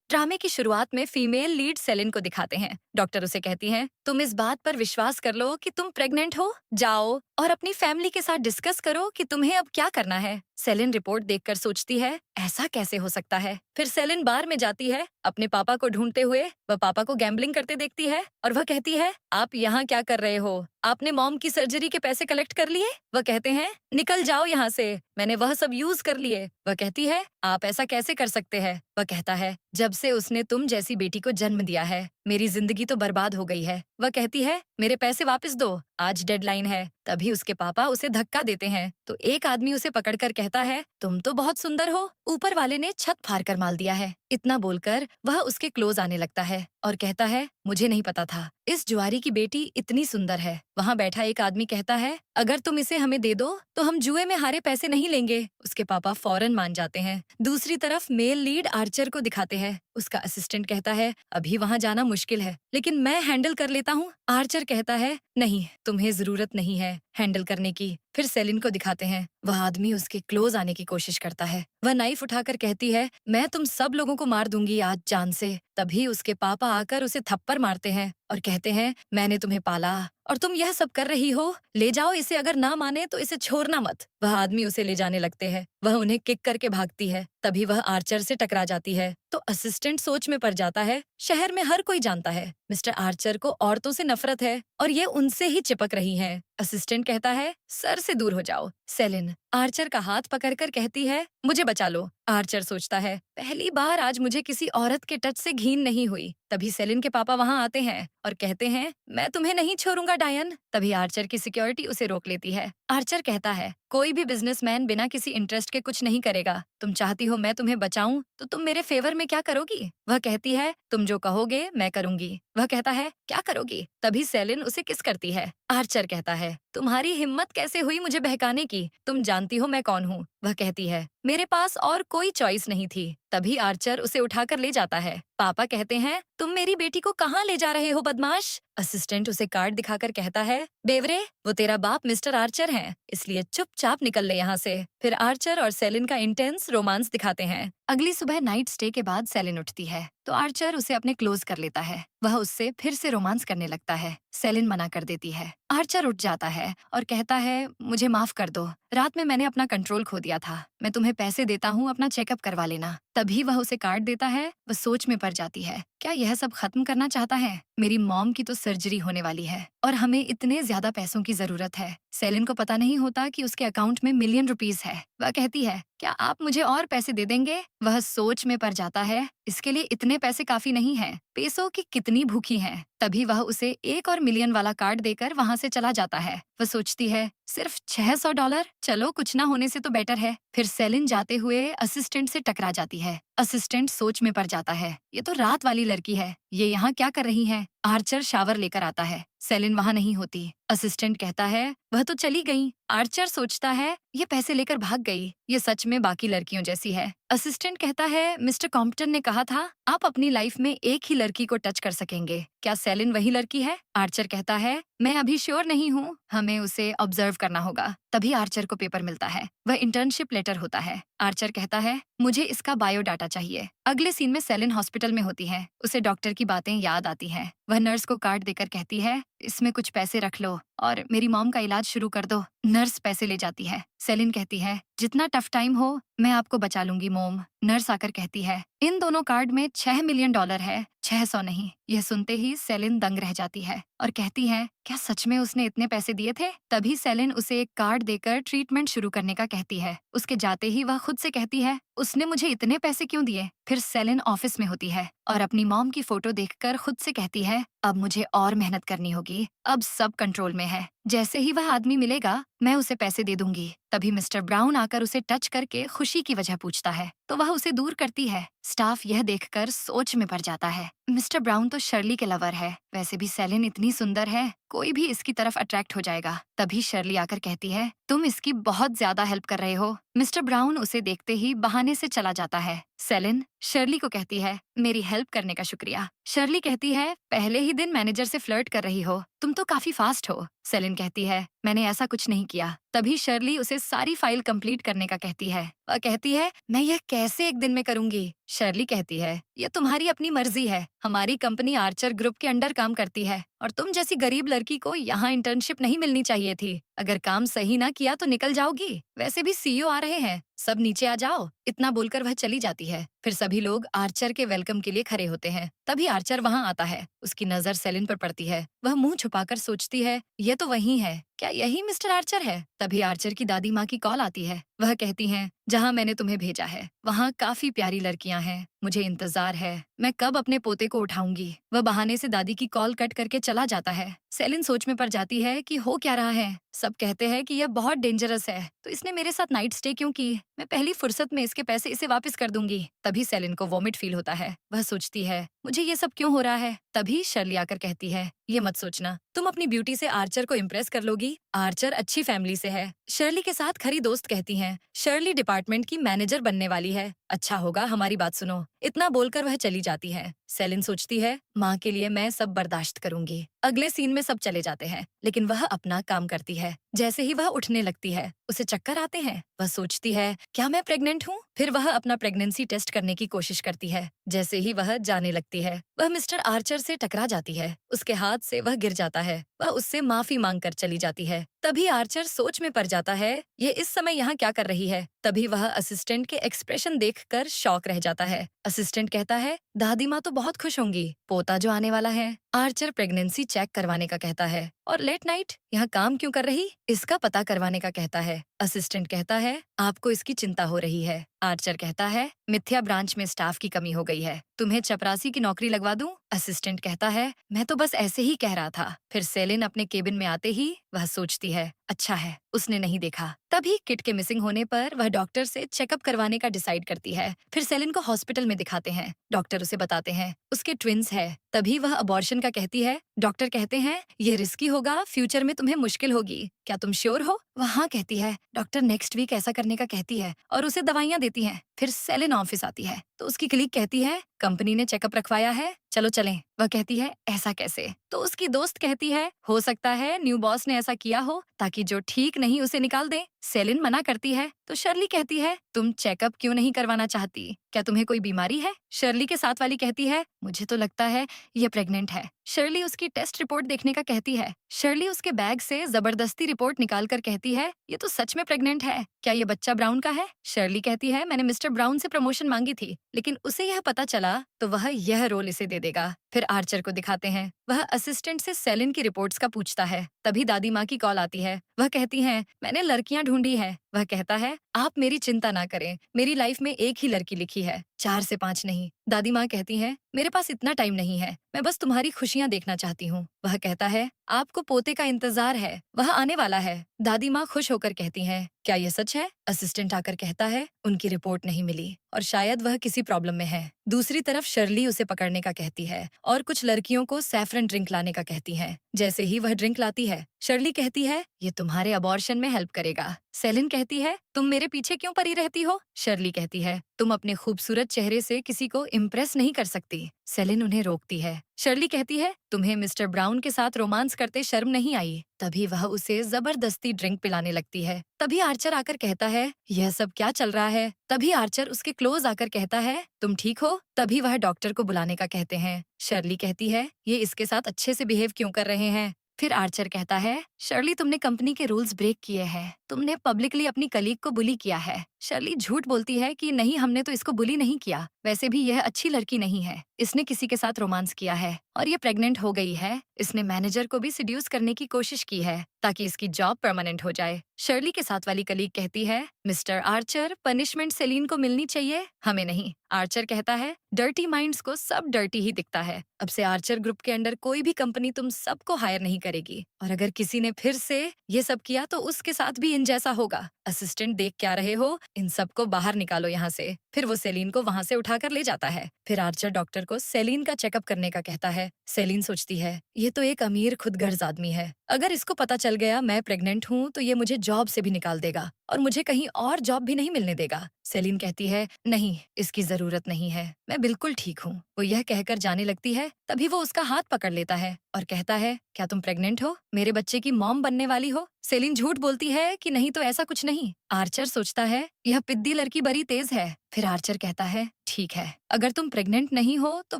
ड्रामे की शुरुआत में फीमेल लीड सेलिन को दिखाते हैं। डॉक्टर उसे कहती हैं, तुम इस बात पर विश्वास कर लो कि तुम प्रेग्नेंट हो। जाओ और अपनी फैमिली के साथ डिस्कस करो कि तुम्हें अब क्या करना है। सेलिन रिपोर्ट देखकर सोचती है, ऐसा कैसे हो सकता है। फिर सेलिन बार में जाती है अपने पापा को ढूंढते हुए। वह पापा को गैम्बलिंग करते देखती है और वह कहती है, आप यहाँ क्या कर रहे हो? आपने मॉम की सर्जरी के पैसे कलेक्ट कर लिए? वह कहते हैं, निकल जाओ यहाँ से, मैंने वह सब यूज कर लिए। वह कहती है, आप ऐसा कैसे कर सकते हैं? वह कहता है, जब से उसने तुम जैसी बेटी को जन्म दिया है मेरी जिंदगी तो बर्बाद हो गई है। वह कहती है, मेरे पैसे वापस दो, आज डेडलाइन है। तभी उसके पापा उसे धक्का देते हैं तो एक आदमी उसे पकड़कर कहता है, तुम तो बहुत सुंदर हो, ऊपर वाले ने छत फाड़ कर माल दिया है। इतना बोलकर वह उसके क्लोज आने लगता है और कहता है, मुझे नहीं पता था इस जुआरी की बेटी इतनी सुंदर है। वहाँ बैठा एक आदमी कहता है, अगर तुम इसे हमें दे दो तो हम जुए में हारे पैसे नहीं लेंगे। उसके पापा फौरन मान जाते हैं। दूसरी तरफ मेल लीड आर्चर को दिखाते हैं। उसका असिस्टेंट कहता है, अभी वहाँ जाना मुश्किल है लेकिन मैं हैंडल कर लेता हूँ। आर्चर कहता है, नहीं, तुम्हें जरूरत नहीं है हैंडल करने की। फिर सेलिन को दिखाते हैं। वह आदमी उसके क्लोज आने की कोशिश करता है। वह नाइफ उठाकर कहती है, मैं तुम सब लोगों को मार दूंगी आज जान से। तभी उसके पापा आकर उसे थप्पड़ मारते हैं और कहते हैं, मैंने तुम्हें पाला और तुम यह सब कर रही हो, ले जाओ इसे, अगर ना माने तो इसे छोड़ना मत। वह आदमी उसे ले जाने लगते हैं। वह उन्हें किक करके भागती है। तभी वह आर्चर से टकरा जाती है तो असिस्टेंट सोच में पड़ जाता है। शहर में हर कोई जानता है मिस्टर आर्चर को औरतों से नफरत है और ये उनसे ही चिपक रही हैं। असिस्टेंट कहता है, सर से दूर हो जाओ। सेलिन आर्चर का हाथ पकड़कर कहती है, मुझे बचा लो। आर्चर सोचता है, पहली बार आज मुझे किसी औरत के टच से घिन नहीं हुई। तभी सेलिन के पापा वहाँ आते हैं और कहते हैं, मैं तुम्हें नहीं छोड़ूंगा डायन। तभी आर्चर की सिक्योरिटी उसे रोक लेती है। आर्चर कहता है, कोई भी बिजनेसमैन बिना किसी इंटरेस्ट के कुछ नहीं करेगा। तुम चाहती हो मैं तुम्हें बचाऊं तो तुम मेरे फेवर में क्या करोगी? वह कहती है, तुम जो कहोगे मैं करूंगी। वह कहता है, क्या करोगी? तभी सेलिन उसे किस करती है। आर्चर कहता है, तुम्हारी हिम्मत कैसे हुई मुझे बहकाने की? तुम जानती हो मैं कौन हूँ। वह कहती है, मेरे पास और कोई चॉइस नहीं थी। तभी आर्चर उसे उठाकर ले जाता है। पापा कहते हैं, तुम मेरी बेटी को कहाँ ले जा रहे हो बदमाश? असिस्टेंट उसे कार्ड दिखाकर कहता है, बेवरे, वो तेरा बाप मिस्टर आर्चर है, इसलिए चुपचाप निकल ले यहाँ से। फिर आर्चर और सेलिन का इंटेंस रोमांस दिखाते हैं। अगली सुबह नाइट स्टे के बाद सेलिन उठती है तो आर्चर उसे अपने क्लोज कर लेता है। वह उससे फिर से रोमांस करने लगता है। सेलिन मना कर देती है। आर्चर उठ जाता है और कहता है, मुझे माफ कर दो, रात में मैंने अपना कंट्रोल खो दिया था। मैं तुम्हें पैसे देता हूँ, अपना चेकअप करवा लेना। तभी वह उसे कार्ड देता है। वह सोच में पड़ जाती है, क्या यह सब खत्म करना चाहता है? मेरी मॉम की तो सर्जरी होने वाली है और हमें इतने ज्यादा पैसों की जरूरत है। सेलिन को पता नहीं होता कि उसके अकाउंट में मिलियन रुपीस है। वह कहती है, क्या आप मुझे और पैसे दे देंगे? वह सोच में पड़ जाता है, इसके लिए इतने पैसे काफी नहीं है। पैसों की कितनी भूखी है। तभी वह उसे एक और मिलियन वाला कार्ड देकर वहाँ से चला जाता है। वह सोचती है, सिर्फ $600, चलो कुछ ना होने से तो बेटर है। फिर सेलिन जाते हुए असिस्टेंट से टकरा जाती है। असिस्टेंट सोच में पड़ जाता है, ये तो रात वाली लड़की है, ये यहाँ क्या कर रही है? आर्चर शावर लेकर आता है। सेलिन वहाँ नहीं होती। असिस्टेंट कहता है, वह तो चली गई। आर्चर सोचता है, ये पैसे लेकर भाग गई, ये सच में बाकी लड़कियों जैसी है। असिस्टेंट कहता है, मिस्टर कॉम्प्टन ने कहा था आप अपनी लाइफ में एक ही लड़की को टच कर सकेंगे, क्या सेलिन वही लड़की है? आर्चर कहता है, मैं अभी श्योर नहीं हूँ, हमें उसे ऑब्जर्व करना होगा। तभी आर्चर को पेपर मिलता है। वह इंटर्नशिप लेटर होता है। आर्चर कहता है, मुझे इसका बायोडाटा चाहिए। अगले सीन में सेलिन हॉस्पिटल में होती है। उसे डॉक्टर की बातें याद आती हैं। वह नर्स को कार्ड देकर कहती है, इसमें कुछ पैसे रख लो और मेरी मॉम का इलाज शुरू कर दो। नर्स पैसे ले जाती है। सेलिन कहती है, जितना टफ टाइम हो मैं आपको बचा लूंगी मोम। नर्स आकर कहती है, इन दोनों कार्ड में $6 मिलियन है, 600 नहीं। यह सुनते ही सेलिन दंग रह जाती है और कहती है, क्या सच में उसने इतने पैसे दिए थे? तभी सेलिन उसे एक कार्ड देकर ट्रीटमेंट शुरू करने का कहती है। उसके जाते ही वह खुद से कहती है, उसने मुझे इतने पैसे क्यों दिए? फिर सेलिन ऑफिस में होती है और अपनी मॉम की फोटो देखकर खुद से कहती है, अब मुझे और मेहनत करनी होगी, अब सब कंट्रोल में है। जैसे ही वह आदमी मिलेगा मैं उसे पैसे दे दूंगी। तभी मिस्टर ब्राउन आकर उसे टच करके खुशी की वजह पूछता है तो वह उसे दूर करती है। स्टाफ यह देखकर सोच में पड़ जाता है। मिस्टर ब्राउन तो शर्ली के लवर है, वैसे भी सेलिन इतनी सुंदर है, कोई भी इसकी तरफ अट्रैक्ट हो जाएगा। तभी शर्ली आकर कहती है, तुम इसकी बहुत ज्यादा हेल्प कर रहे हो। मिस्टर ब्राउन उसे देखते ही बहाने से चला जाता है। सेलिन शर्ली को कहती है, मेरी हेल्प करने का शुक्रिया। शर्ली कहती है, पहले ही दिन मैनेजर से फ्लर्ट कर रही हो, तुम तो काफी फास्ट हो। सेलिन कहती है, मैंने ऐसा कुछ नहीं किया, तभी शर्ली उसे सारी फाइल कंप्लीट करने का कहती है। वह कहती है, मैं यह कैसे एक दिन में करूंगी? शर्ली कहती है, ये तुम्हारी अपनी मर्जी है। हमारी कंपनी आर्चर ग्रुप के अंडर काम करती है और तुम जैसी गरीब लड़की को यहाँ इंटर्नशिप नहीं मिलनी चाहिए थी। अगर काम सही ना किया तो निकल जाओगी। वैसे भी सीईओ आ रहे हैं, सब नीचे आ जाओ। इतना बोलकर वह चली जाती है। फिर सभी लोग आर्चर के वेलकम के लिए खड़े होते हैं। तभी आर्चर वहाँ आता है। उसकी नजर सेलिन पर पड़ती है। वह मुंह छुपाकर सोचती है, ये तो वही है। क्या यही मिस्टर आर्चर है? तभी आर्चर की दादी माँ की कॉल आती है। वह कहती हैं, जहाँ मैंने तुम्हें भेजा है वहाँ काफी प्यारी लड़कियाँ हैं। मुझे इंतजार है, मैं कब अपने पोते को उठाऊंगी। वह बहाने से दादी की कॉल कट करके चला जाता है। सेलिन सोच में पड़ जाती है कि हो क्या रहा है। सब कहते हैं कि यह बहुत डेंजरस है, तो इसने मेरे साथ नाइट स्टे क्यों की? मैं पहली फुर्सत में इसके पैसे इसे वापस कर दूंगी। तभी सेलिन को वॉमिट फील होता है। वह सोचती है, मुझे ये सब क्यों हो रहा है? तभी शर्ली आकर कहती है, ये मत सोचना, तुम अपनी ब्यूटी से आर्चर को इम्प्रेस कर लोगी। आर्चर अच्छी फैमिली से है। शर्ली के साथ खरी दोस्त कहती हैं, शर्ली डिपार्टमेंट की मैनेजर बनने वाली है। अच्छा होगा हमारी बात सुनो। इतना बोलकर वह चली जाती है। सेलिन सोचती है, माँ के लिए मैं सब बर्दाश्त करूंगी। अगले सीन में सब चले जाते हैं, लेकिन वह अपना काम करती है। जैसे ही वह उठने लगती है, उसे चक्कर आते हैं। वह सोचती है, क्या मैं प्रेग्नेंट हूँ? फिर वह अपना प्रेगनेंसी टेस्ट करने की कोशिश करती है। जैसे ही वह जाने लगती है, वह मिस्टर आर्चर से टकरा जाती है। उसके हाथ से वह गिर जाता है। वह उससे माफी मांगकर चली जाती है। तभी आर्चर सोच में पड़ जाता है, ये इस समय यहाँ क्या कर रही है। तभी वह असिस्टेंट के एक्सप्रेशन देखकर शॉक रह जाता है। असिस्टेंट कहता है, दादी माँ तो बहुत खुश होंगी, पोता जो आने वाला है। आर्चर प्रेगनेंसी चेक करवाने का कहता है और लेट नाइट यहाँ काम क्यों कर रही, इसका पता करवाने का कहता है। असिस्टेंट कहता है, आपको इसकी चिंता हो रही है। आर्चर कहता है, मिथ्या ब्रांच में स्टाफ की कमी हो गई है, तुम्हें चपरासी की नौकरी लगवा दूं? असिस्टेंट कहता है, मैं तो बस ऐसे ही कह रहा था। फिर सेलिन अपने केबिन में आते ही वह सोचती है, अच्छा है उसने नहीं देखा। तभी किट के मिसिंग होने पर वह डॉक्टर से चेकअप करवाने का डिसाइड करती है। फिर सेलिन को हॉस्पिटल में दिखाते हैं। डॉक्टर उसे बताते हैं उसके ट्विंस है। तभी वह अबॉर्शन का कहती है। डॉक्टर कहते हैं, ये रिस्की होगा, फ्यूचर में तुम्हें मुश्किल होगी। क्या तुम श्योर हो? वह हाँ कहती है। डॉक्टर नेक्स्ट वीक ऐसा करने का कहती है और उसे दवाइयाँ देती हैं। फिर सेलिन ऑफिस आती है तो उसकी क्लीग कहती है, कंपनी ने चेकअप रखवाया है, चलो चलें। वह कहती है, ऐसा कैसे? तो उसकी दोस्त कहती है, हो सकता है न्यू बॉस ने ऐसा किया हो ताकि जो ठीक नहीं उसे निकाल दे। सेलिन मना करती है तो शर्ली कहती है, तुम चेकअप क्यों नहीं करवाना चाहती? क्या तुम्हें कोई बीमारी है? शर्ली के साथ वाली कहती है, मुझे तो लगता है ये प्रेग्नेंट है। शर्ली उसकी टेस्ट रिपोर्ट देखने का कहती है। शर्ली उसके बैग से जबरदस्ती रिपोर्ट निकालकर कहती है, ये तो सच में प्रेग्नेंट है। क्या ये बच्चा ब्राउन का है? शर्ली कहती है, मैंने मिस्टर ब्राउन से प्रमोशन मांगी थी, लेकिन उसे यह पता चला तो वह यह रोल इसे दे देगा। फिर आर्चर को दिखाते हैं। वह असिस्टेंट से सेलिन की रिपोर्ट्स का पूछता है। तभी दादी माँ की कॉल आती है। वह कहती हैं, मैंने लड़कियां ढूंढी है। वह कहता है, आप मेरी चिंता ना करें, मेरी लाइफ में एक ही लड़की लिखी है, 4 से 5 नहीं। दादी माँ कहती हैं, मेरे पास इतना टाइम नहीं है, मैं बस तुम्हारी खुशियाँ देखना चाहती हूँ। वह कहता है, आपको पोते का इंतजार है, वह आने वाला है। दादी माँ खुश होकर कहती हैं, क्या ये सच है? असिस्टेंट आकर कहता है, उनकी रिपोर्ट नहीं मिली और शायद वह किसी प्रॉब्लम में है। दूसरी तरफ शर्ली उसे पकड़ने का कहती है और कुछ लड़कियों को सैफरन ड्रिंक लाने का कहती है। जैसे ही वह ड्रिंक लाती है, शर्ली कहती है, ये तुम्हारे अबॉर्शन में हेल्प करेगा। सेलिन कहती है, तुम मेरे पीछे क्यों पड़ी रहती हो? शर्ली कहती है, तुम अपने खूबसूरत चेहरे से किसी को इम्प्रेस नहीं कर सकती। सेलिन उन्हें रोकती है। शर्ली कहती है, तुम्हें मिस्टर ब्राउन के साथ रोमांस करते शर्म नहीं आई? तभी वह उसे जबरदस्ती ड्रिंक पिलाने लगती है। तभी आर्चर आकर कहता है, यह सब क्या चल रहा है? तभी आर्चर उसके क्लोज आकर कहता है, तुम ठीक हो? तभी वह डॉक्टर को बुलाने का कहते हैं। शर्ली कहती है, ये इसके साथ अच्छे से बिहेव क्यों कर रहे हैं? फिर आर्चर कहता है, शर्ली तुमने कंपनी के रूल्स ब्रेक किए हैं, तुमने पब्लिकली अपनी कलीग को बुली किया है। शर्ली झूठ बोलती है कि नहीं, हमने तो इसको बुली नहीं किया, वैसे भी यह अच्छी लड़की नहीं है, इसने किसी के साथ रोमांस किया है और ये प्रेग्नेंट हो गई है। इसने मैनेजर को भी सिड्यूस करने की कोशिश की है ताकि इसकी जॉब परमानेंट हो जाए। शर्ली के साथ वाली कलीग कहती है, मिस्टर आर्चर, पनिशमेंट सेलिन को मिलनी चाहिए, हमें नहीं। आर्चर कहता है, डर्टी माइंड्स को सब डर्टी ही दिखता है, अब से आर्चर ग्रुप के अंडर कोई भी कंपनी तुम सबको हायर नहीं करेगी और अगर किसी ने फिर से ये सब किया तो उसके साथ भी इन जैसा होगा। असिस्टेंट देख क्या रहे हो, इन सबको बाहर निकालो यहाँ से। फिर वो सेलिन को वहाँ से उठाकर ले जाता है। फिर आर्चर डॉक्टर को सेलिन का चेकअप करने का कहता है। सेलिन सोचती है, ये तो एक अमीर खुदगर्ज आदमी है, अगर इसको पता चल गया मैं प्रेग्नेंट हूँ तो ये मुझे जॉब से भी निकाल देगा और मुझे कहीं और जॉब भी नहीं मिलने देगा। सेलिन कहती है, नहीं, इसकी जरूरत नहीं है, मैं बिल्कुल ठीक हूँ। वो यह कहकर जाने लगती है, तभी वो उसका हाथ पकड़ लेता है और कहता है, क्या तुम प्रेग्नेंट हो? मेरे बच्चे की मॉम बनने वाली हो? सेलिन झूठ बोलती है कि नहीं तो ऐसा कुछ नहीं। आर्चर सोचता है, यह पिद्दी लड़की बड़ी तेज है। फिर आर्चर कहता है, ठीक है, अगर तुम प्रेग्नेंट नहीं हो तो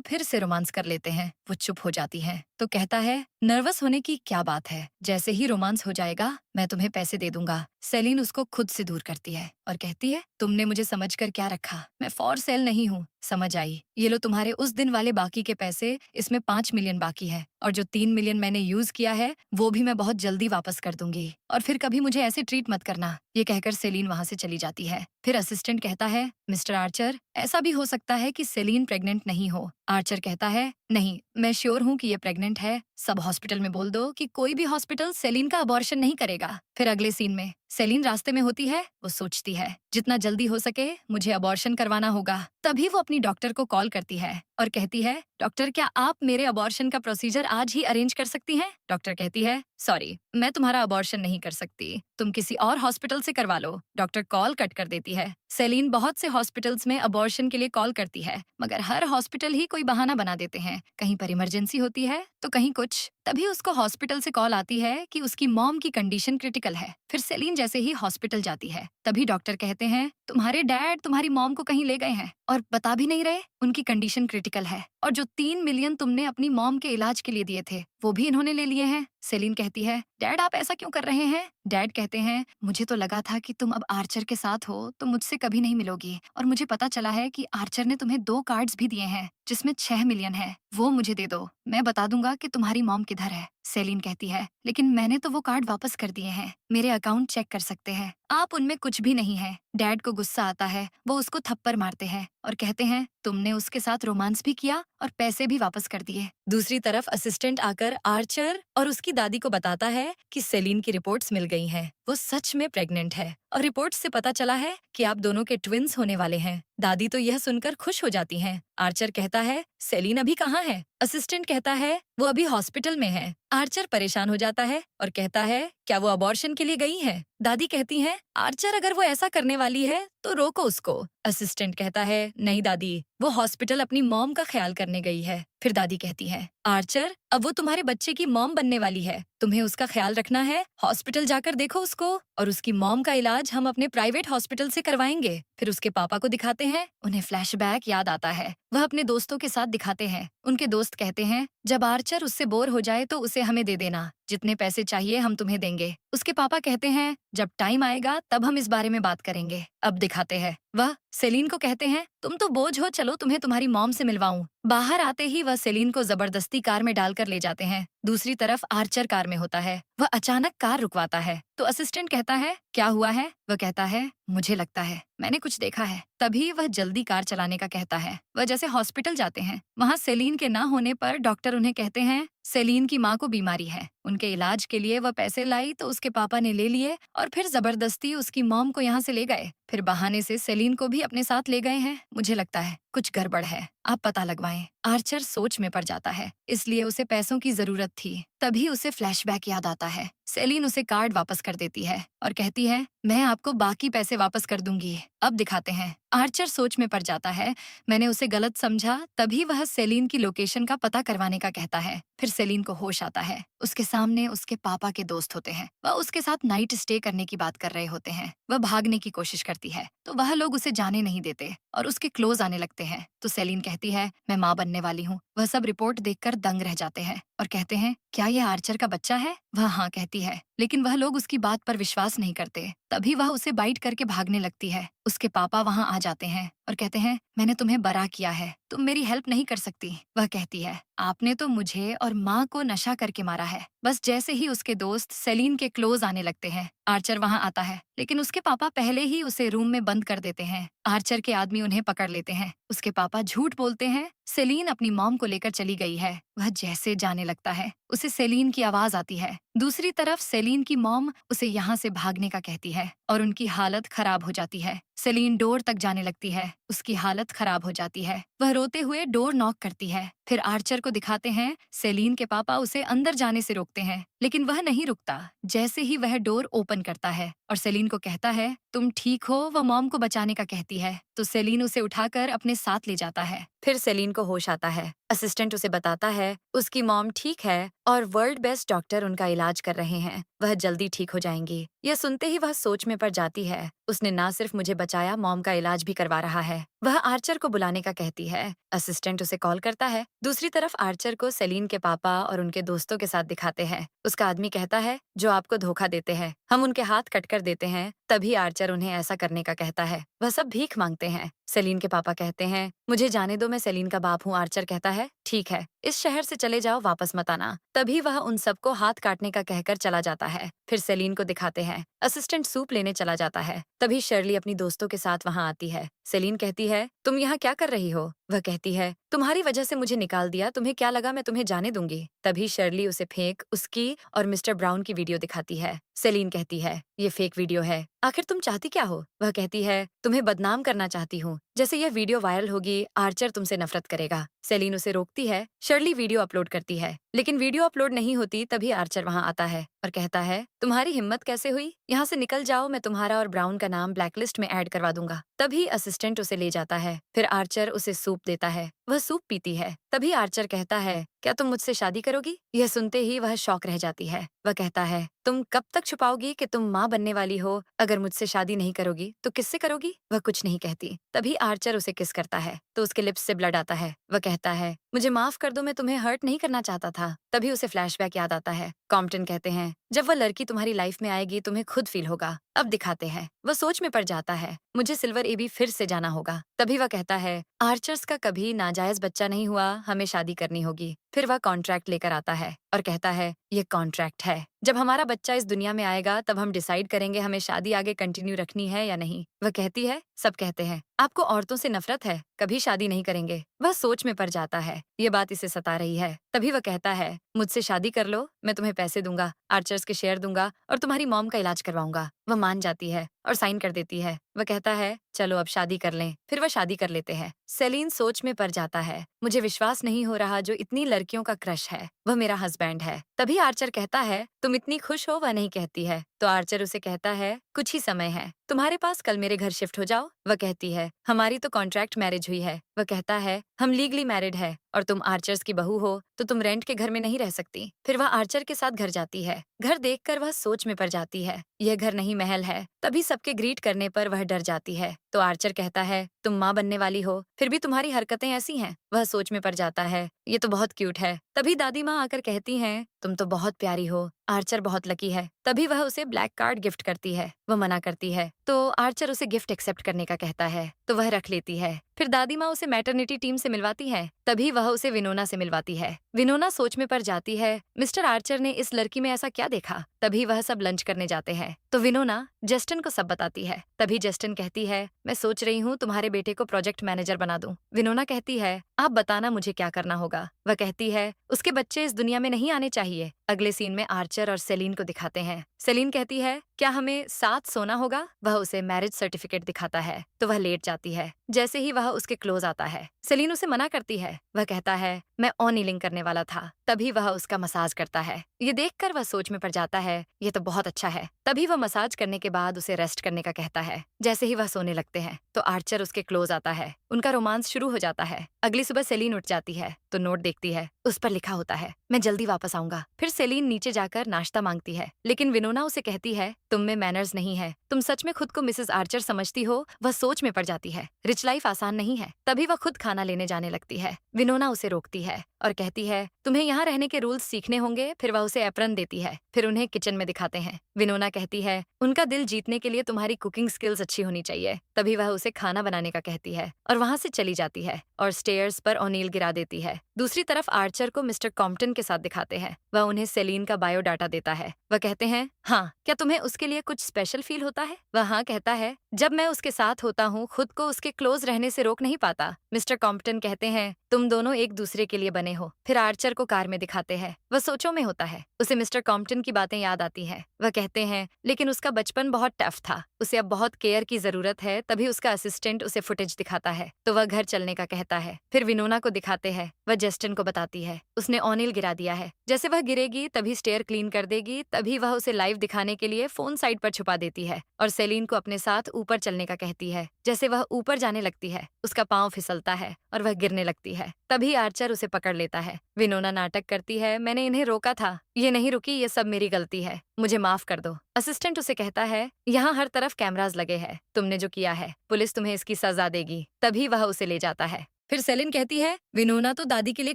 फिर से रोमांस कर लेते हैं। वो चुप हो जाती है तो कहता है, नर्वस होने की क्या बात है, जैसे ही रोमांस हो जाएगा मैं तुम्हें पैसे दे दूंगा। सेलिन उसको खुद से दूर करती है और कहती है, तुमने मुझे समझकर क्या रखा, मैं फॉर सेल नहीं हूँ। समझ आई, ये लो तुम्हारे उस दिन वाले बाकी के पैसे, इसमें 5 मिलियन बाकी है और जो 3 मिलियन मैंने यूज किया है वो भी मैं बहुत जल्दी वापस कर दूंगी और फिर कभी मुझे ऐसे ट्रीट मत करना। ये कहकर सेलिन वहाँ से चली जाती है। फिर असिस्टेंट कहता है, मिस्टर आर्चर, ऐसा भी हो सकता है कि सेलिन प्रेग्नेंट नहीं हो। आर्चर कहता है, नहीं, मैं श्योर हूँ कि ये प्रेग्नेंट है। सब हॉस्पिटल में बोल दो कि कोई भी हॉस्पिटल सेलिन का अबॉर्शन नहीं करेगा। फिर अगले सीन में सेलिन रास्ते में होती है। वो सोचती है, जितना जल्दी हो सके मुझे अबॉर्शन करवाना होगा। तभी वो अपनी डॉक्टर को कॉल करती है और कहती है, डॉक्टर, क्या आप मेरे अबॉर्शन का प्रोसीजर आज ही अरेंज कर सकती हैं? डॉक्टर कहती है, सॉरी, मैं तुम्हारा अबॉर्शन नहीं कर सकती, तुम किसी और हॉस्पिटल से करवा लो। डॉक्टर कॉल कट कर देती है। सेलिन बहुत से हॉस्पिटल्स में अबॉर्शन के लिए कॉल करती है, मगर हर हॉस्पिटल ही कोई बहाना बना देते हैं। कहीं पर इमरजेंसी होती है तो कहीं कुछ। तभी उसको हॉस्पिटल से कॉल आती है कि उसकी मॉम की कंडीशन क्रिटिकल है। फिर सेलिन जैसे ही हॉस्पिटल जाती है, तभी डॉक्टर कहते हैं, तुम्हारे डैड तुम्हारी मॉम को कहीं ले गए हैं और बता भी नहीं रहे उनकी कंडीशन क्रिटिकल है, और जो 3 मिलियन तुमने अपनी मॉम के इलाज के लिए दिए थे वो भी इन्होंने ले लिए हैं। सेलिन कहती है, डैड आप ऐसा क्यों कर रहे हैं? डैड कहते हैं, मुझे तो लगा था कि तुम अब आर्चर के साथ हो तो मुझसे कभी नहीं मिलोगी, और मुझे पता चला है कि आर्चर ने तुम्हें 2 कार्ड्स भी दिए हैं जिसमें 6 मिलियन है। वो मुझे दे दो, मैं बता दूंगा कि तुम्हारी मॉम किधर है। सेलिन कहती है, लेकिन मैंने तो वो कार्ड वापस कर दिए हैं, मेरे अकाउंट चेक कर सकते हैं, आप उनमें कुछ भी नहीं है। डैड को गुस्सा आता है, वो उसको थप्पड़ मारते हैं और कहते हैं, तुमने उसके साथ रोमांस भी किया और पैसे भी वापस कर दिए। दूसरी तरफ असिस्टेंट आकर आर्चर और उसकी दादी को बताता है कि सेलिन की रिपोर्ट्स मिल गई हैं, वो सच में प्रेग्नेंट है और रिपोर्ट से पता चला है कि आप दोनों के ट्विंस होने वाले हैं। दादी तो यह सुनकर खुश हो जाती हैं। आर्चर कहता है, सेलिन अभी कहाँ है? असिस्टेंट कहता है, वो अभी हॉस्पिटल में है। आर्चर परेशान हो जाता है और कहता है, क्या वो अबॉर्शन के लिए गई है? दादी कहती हैं, आर्चर अगर वो ऐसा करने वाली है तो रोको उसको। असिस्टेंट कहता है, नहीं दादी, वो हॉस्पिटल अपनी मॉम का ख्याल करने गई है। फिर दादी कहती है, आर्चर, अब वो तुम्हारे बच्चे की मॉम बनने वाली है, तुम्हें उसका ख्याल रखना है। हॉस्पिटल जाकर देखो उसको, और उसकी मॉम का इलाज हम अपने प्राइवेट हॉस्पिटल से करवाएंगे। फिर उसके पापा को दिखाते हैं, उन्हें फ्लैशबैक याद आता है। वह अपने दोस्तों के साथ दिखाते हैं। उनके दोस्त कहते हैं, जब आर्चर उससे बोर हो जाए तो उसे हमें दे देना, जितने पैसे चाहिए हम तुम्हें देंगे। उसके पापा कहते हैं, जब टाइम आएगा तब हम इस बारे में बात करेंगे। अब दिखाते हैं, वह सेलिन को कहते हैं, तुम तो बोझ हो, चलो तुम्हें तुम्हारी मॉम से मिलवाऊं। बाहर आते ही वह सेलिन को जबरदस्ती कार में डालकर ले जाते हैं। दूसरी तरफ आर्चर कार में होता है। वह अचानक कार रुकवाता है तो असिस्टेंट कहता है, क्या हुआ है? वह कहता है, मुझे लगता है मैंने कुछ देखा है। तभी वह जल्दी कार चलाने का कहता है। वह जैसे हॉस्पिटल जाते हैं, वहाँ सेलिन के ना होने पर डॉक्टर उन्हें कहते हैं, सेलिन की माँ को बीमारी है, उनके इलाज के लिए वह पैसे लाई तो उसके पापा ने ले लिए और फिर जबरदस्ती उसकी मॉम को यहाँ से ले गए। फिर बहाने से सेलिन को भी अपने साथ ले गए हैं। मुझे लगता है कुछ गड़बड़ है, आप पता लगवाएं। आर्चर सोच में पड़ जाता है, इसलिए उसे पैसों की जरूरत थी। तभी उसे फ्लैशबैक याद आता है। सेलिन उसे कार्ड वापस कर देती है और कहती है, मैं आपको बाकी पैसे वापस कर दूंगी। अब दिखाते हैं, आर्चर सोच में पड़ जाता है, मैंने उसे गलत समझा। तभी वह सेलिन की लोकेशन का पता करवाने का कहता है। फिर सेलिन को होश आता है, उसके सामने उसके पापा के दोस्त होते हैं। वह उसके साथ नाइट स्टे करने की बात कर रहे होते हैं। वह भागने की कोशिश करती है तो वह लोग उसे जाने नहीं देते और उसके क्लोज आने लगते हैं। तो सेलिन कहती है, मैं माँ बनने वाली हूँ। वह सब रिपोर्ट देखकर दंग रह जाते हैं और कहते हैं, क्या यह आर्चर का बच्चा है? वह हाँ कहती है, लेकिन वह लोग उसकी बात पर विश्वास नहीं करते। तभी वह उसे बाइट करके भागने लगती है। उसके पापा वहाँ आ जाते हैं और कहते हैं, मैंने तुम्हें बरा किया है, तुम मेरी हेल्प नहीं कर सकती। वह कहती है, आपने तो मुझे और माँ को नशा करके मारा है। बस जैसे ही उसके दोस्त सेलिन के क्लोज आने लगते हैं, आर्चर वहाँ आता है, लेकिन उसके पापा पहले ही उसे रूम में बंद कर देते हैं। आर्चर के आदमी उन्हें पकड़ लेते हैं। उसके पापा झूठ बोलते हैं, सेलिन अपनी मॉम को लेकर चली गई है। वह जैसे जाने लगता है, उसे सेलिन की आवाज आती है। दूसरी तरफ सेलिन की मॉम उसे यहाँ से भागने का कहती है और उनकी हालत खराब हो जाती है। सेलीन डोर तक जाने लगती है। उसकी हालत खराब हो जाती है। वह रोते हुए डोर नॉक करती है। फिर आर्चर को दिखाते हैं सेलीन के पापा उसे अंदर जाने से रोकते हैं, लेकिन वह नहीं रुकता। जैसे ही वह डोर ओपन करता है और सेलीन को कहता है तुम ठीक हो, वह मॉम को बचाने का कहती है, तो सेलीन उसे उठाकर अपने साथ ले जाता है। फिर सेलीन को होश आता है। असिस्टेंट उसे बताता है उसकी मॉम ठीक है और वर्ल्ड बेस्ट डॉक्टर उनका इलाज कर रहे हैं, वह जल्दी ठीक हो जाएंगी। यह सुनते ही वह सोच में पड़ जाती है, उसने ना सिर्फ मुझे बचाया, मॉम का इलाज भी करवा रहा है। वह आर्चर को बुलाने का कहती है। असिस्टेंट उसे कॉल करता है। दूसरी तरफ आर्चर को सेलीन के पापा और उनके दोस्तों के साथ दिखाते हैं। उसका आदमी कहता है जो आपको धोखा देते हैं हम उनके हाथ कट कर देते हैं। तभी आर्चर उन्हें ऐसा करने का कहता है। वह सब भीख मांगते हैं। सेलीन के पापा कहते हैं मुझे जाने दो, मैं सेलीन का बाप हूँ। आर्चर कहता है ठीक है, इस शहर से चले जाओ, वापस मत आना। तभी वह उन सबको हाथ काटने का कहकर चला जाता है। फिर सेलीन को दिखाते हैं। असिस्टेंट सूप लेने चला जाता है। तभी शर्ली अपनी दोस्तों के साथ वहाँ आती है। सेलीन कहती है तुम यहाँ क्या कर रही हो? वह कहती है तुम्हारी वजह से मुझे निकाल दिया, तुम्हें क्या लगा मैं तुम्हें जाने दूंगी? तभी शर्ली उसे फेक उसकी और मिस्टर ब्राउन की वीडियो दिखाती है। सेलीन कहती है ये फेक वीडियो है, आखिर तुम चाहती क्या हो? वह कहती है तुम्हें बदनाम करना चाहती हूँ, जैसे यह वीडियो वायरल होगी आर्चर तुमसे नफरत करेगा। सेलीन उसे रोकती है। शर्ली वीडियो अपलोड करती है, लेकिन वीडियो अपलोड नहीं होती। तभी आर्चर वहाँ आता है और कहता है तुम्हारी हिम्मत कैसे हुई? यहाँ से निकल जाओ, मैं तुम्हारा और ब्राउन का नाम ब्लैकलिस्ट में ऐड करवा दूंगा। तभी असिस्टेंट उसे ले जाता है। फिर आर्चर उसे सूप देता है। वह सूप पीती है। तभी आर्चर कहता है क्या तुम मुझसे शादी करोगी? यह सुनते ही वह शॉक रह जाती है। वह कहता है तुम कब तक छुपाओगी कि तुम माँ बनने वाली हो? अगर मुझसे शादी नहीं करोगी तो किससे करोगी? वह कुछ नहीं कहती। तभी आर्चर उसे किस करता है तो उसके लिप्स से ब्लड आता है। वह कहता है मुझे माफ कर दो, मैं तुम्हें हर्ट नहीं करना चाहता था। तभी उसे फ्लैशबैक याद आता है। कॉम्पटन कहते हैं जब वह लड़की तुम्हारी लाइफ में आएगी तुम्हें खुद फील होगा। अब दिखाते हैं। वह सोच में पड़ जाता है मुझे सिल्वर एबी फिर से जाना होगा। तभी वह कहता है आर्चर्स का कभी नाजायज बच्चा नहीं हुआ, हमें शादी करनी होगी। फिर वह कॉन्ट्रैक्ट लेकर आता है और कहता है ये कॉन्ट्रैक्ट है, जब हमारा बच्चा इस दुनिया में आएगा तब हम डिसाइड करेंगे हमें शादी आगे कंटिन्यू रखनी है या नहीं। वह कहती है सब कहते हैं आपको औरतों से नफरत है, कभी शादी नहीं करेंगे। वह सोच में पड़ जाता है, ये बात इसे सता रही है। तभी वह कहता है मुझसे शादी कर लो, मैं तुम्हें पैसे दूंगा, आर्चर्स के शेयर दूंगा और तुम्हारी मॉम का इलाज करवाऊंगा। वह मान जाती है और साइन कर देती है। वह कहता है चलो अब शादी कर लें। फिर वह शादी कर लेते हैं। सेलीन सोच में पड़ जाता है मुझे विश्वास नहीं हो रहा, जो इतनी लड़कियों का क्रश है वह मेरा हस्बैंड है। तभी आर्चर कहता है तुम इतनी खुश हो? वह नहीं कहती है। तो आर्चर उसे कहता है कुछ ही समय है तुम्हारे पास, कल मेरे घर शिफ्ट हो जाओ। वह कहती है हमारी तो कॉन्ट्रैक्ट मैरिज हुई है। वह कहता है हम लीगली मैरिड है और तुम आर्चर्स की बहू हो तो तुम रेंट के घर में नहीं रह सकती। फिर वह आर्चर के साथ घर जाती है। घर देखकर वह सोच में पड़ जाती है, यह घर नहीं महल है। तभी सबके ग्रीट करने पर वह डर जाती है। तो आर्चर कहता है तुम माँ बनने वाली हो, फिर भी तुम्हारी हरकतें ऐसी हैं। वह सोच में पड़ जाता है ये तो बहुत क्यूट है। तभी दादी माँ आकर कहती हैं तुम तो बहुत प्यारी हो, आर्चर बहुत लकी है। तभी वह उसे ब्लैक कार्ड गिफ्ट करती है। वह मना करती है तो आर्चर उसे गिफ्ट एक्सेप्ट करने का कहता है, तो वह रख लेती है। फिर दादी माँ उसे मैटरनिटी टीम से मिलवाती है। तभी वह उसे विनोना से मिलवाती है। विनोना सोच में पड़ जाती है मिस्टर आर्चर ने इस लड़की में ऐसा क्या देखा। तभी वह सब लंच करने जाते हैं। तो विनोना जस्टिन को सब बताती है। तभी जस्टिन कहती है मैं सोच रही हूँ तुम्हारे बेटे को प्रोजेक्ट मैनेजर बना दूं। विनोना कहती है आप बताना मुझे क्या करना होगा। वह कहती है उसके बच्चे इस दुनिया में नहीं आने चाहिए। अगले सीन में आर्चर और सेलीन को दिखाते हैं। सेलीन कहती है क्या हमें साथ सोना होगा? वह उसे मैरिज सर्टिफिकेट दिखाता है तो वह लेट जाती है। जैसे ही वह उसके क्लोज आता है सेलीन उसे मना करती है। वह कहता है मैं ऑनिलिंग करने वाला था। तभी वह उसका मसाज करता है। ये देखकर वह सोच में पड़ जाता है ये तो बहुत अच्छा है। तभी वह मसाज करने के बाद उसे रेस्ट करने का कहता है। जैसे ही वह सोने लगते हैं तो आर्चर उसके क्लोज आता है। उनका रोमांस शुरू हो जाता है। अगली सुबह सेलीन उठ जाती है तो नोट देखती है, उस पर लिखा होता है मैं जल्दी वापस आऊंगा। फिर सेलीन नीचे जाकर नाश्ता मांगती है, लेकिन विनोना उसे कहती है तुम में मैनर्स नहीं है, तुम सच में खुद को मिसेस आर्चर समझती हो? वह सोच में पड़ जाती है रिच लाइफ आसान नहीं है। तभी वह खुद खाना लेने जाने लगती है। विनोना उसे रोकती है और कहती है तुम्हें यहाँ रहने के रूल्स सीखने होंगे। फिर वह उसे एप्रन देती है। फिर उन्हें किचन में दिखाते हैं। विनोना कहती है उनका दिल जीतने के लिए तुम्हारी कुकिंग स्किल्स अच्छी होनी चाहिए। तभी वह उसे खाना बनाने का कहती है और वहां से चली जाती है और स्टेयर्स पर ओनील गिरा देती है। दूसरी तरफ आर्चर को मिस्टर कॉम्पटन के साथ दिखाते हैं। वह उन्हें सेलीन का बायोडाटा देता है। वह कहते हैं हाँ, क्या तुम्हें उसके लिए कुछ स्पेशल फील होता होता है? वह हाँ कहता है। जब मैं उसके साथ होता हूँ, खुद को उसके क्लोज रहने से रोक नहीं पाता। मिस्टर कॉम्पटन कहते हैं, तुम दोनों एक दूसरे के लिए बने हो। फिर आर्चर को कार में दिखाते हैं। वह सोचों में होता है। उसे मिस्टर कॉम्पटन की बातें याद आती हैं। वह कहते हैं, लेकिन उसका बचपन बहुत टफ था। उसे अब बहुत केयर की जरूरत है। तभी उसका असिस्टेंट उसे फुटेज दिखाता है तो वह घर चलने का कहता है। फिर विनोना को दिखाते हैं। वह जस्टिन को बताती है, उसने ऑनिल गिरा दिया है। जैसे वह गिरेगी तभी स्टेयर क्लीन कर देगी। तभी वह उसे लाइव दिखाने के लिए फोन साइड पर छुपा देती है और सेलिन को अपने साथ ऊपर चलने का कहती है। जैसे वह ऊपर जाने लगती है, उसका पाँव फिसलता है और वह गिरने लगती है। तभी आर्चर उसे पकड़ लेता है। विनोना नाटक करती है, मैंने इन्हें रोका था, ये नहीं रुकी, ये सब मेरी गलती है, मुझे माफ कर दो। असिस्टेंट उसे कहता है, यहाँ हर तरफ कैमरास लगे हैं, तुमने जो किया है, पुलिस तुम्हें इसकी सजा देगी। तभी वह उसे ले जाता है। फिर सेलिन कहती है, विनोना तो दादी के लिए